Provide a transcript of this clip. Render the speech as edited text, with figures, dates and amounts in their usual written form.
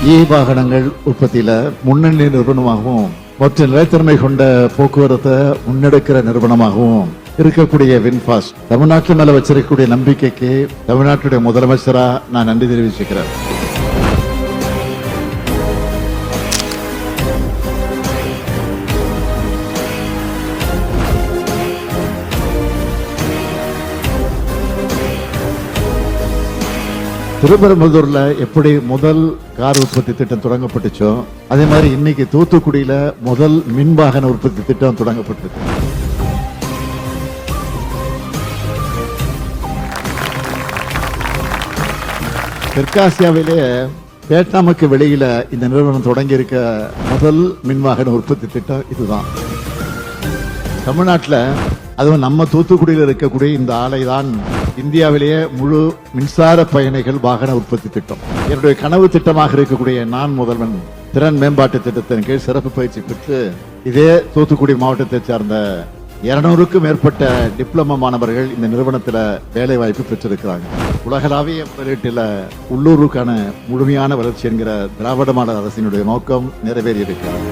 வாகனங்கள் உற்பத்தியில முன்னணி நிறுவனமாகவும் மற்ற நிலைத்திறமை கொண்ட போக்குவரத்தை முன்னெடுக்கிற நிறுவனமாகவும் இருக்கக்கூடிய வின்ஃபாஸ்ட் தமிழ்நாட்டில் மேல வச்சிருக்கக்கூடிய நம்பிக்கைக்கு தமிழ்நாட்டுடைய முதலமைச்சரா நான் நன்றி தெரிவிச்சுக்கிறேன். திருப்பரம்புதூர்ல எப்படி முதல் கார் உற்பத்தி திட்டம் தொடங்கப்பட்டுச்சோ அதே மாதிரி இன்னைக்கு தூத்துக்குடியில முதல் மின்வாகன உற்பத்தி திட்டம் தொடங்கப்பட்டிருக்கு. தெற்காசியாவிலே வியட்நாமுக்கு வெளியில இந்த நிறுவனம் தொடங்கி இருக்க முதல் மின்வாகன உற்பத்தி திட்டம் இதுதான். தமிழ்நாட்டில் அதுவும் நம்ம தூத்துக்குடியில் இருக்கக்கூடிய இந்த ஆலை தான் இந்தியாவிலேயே முழு மின்சார பயணிகள் வாகன உற்பத்தி திட்டம். என்னுடைய கனவு திட்டமாக இருக்கக்கூடிய நான் முதல்வன் திறன் மேம்பாட்டு திட்டத்தின் கீழ் சிறப்பு பயிற்சி பெற்று இதே தூத்துக்குடி மாவட்டத்தை சார்ந்த 200க்கும் மேற்பட்ட டிப்ளமோ மாணவர்கள் இந்த நிறுவனத்தில் வேலை வாய்ப்பு பெற்றிருக்கிறாங்க. உலகளாவிய முதலீட்டில் உள்ளூருக்கான முழுமையான வளர்ச்சி என்கிற திராவிட மாடல் அரசினுடைய நோக்கம் நிறைவேறி இருக்கிறது.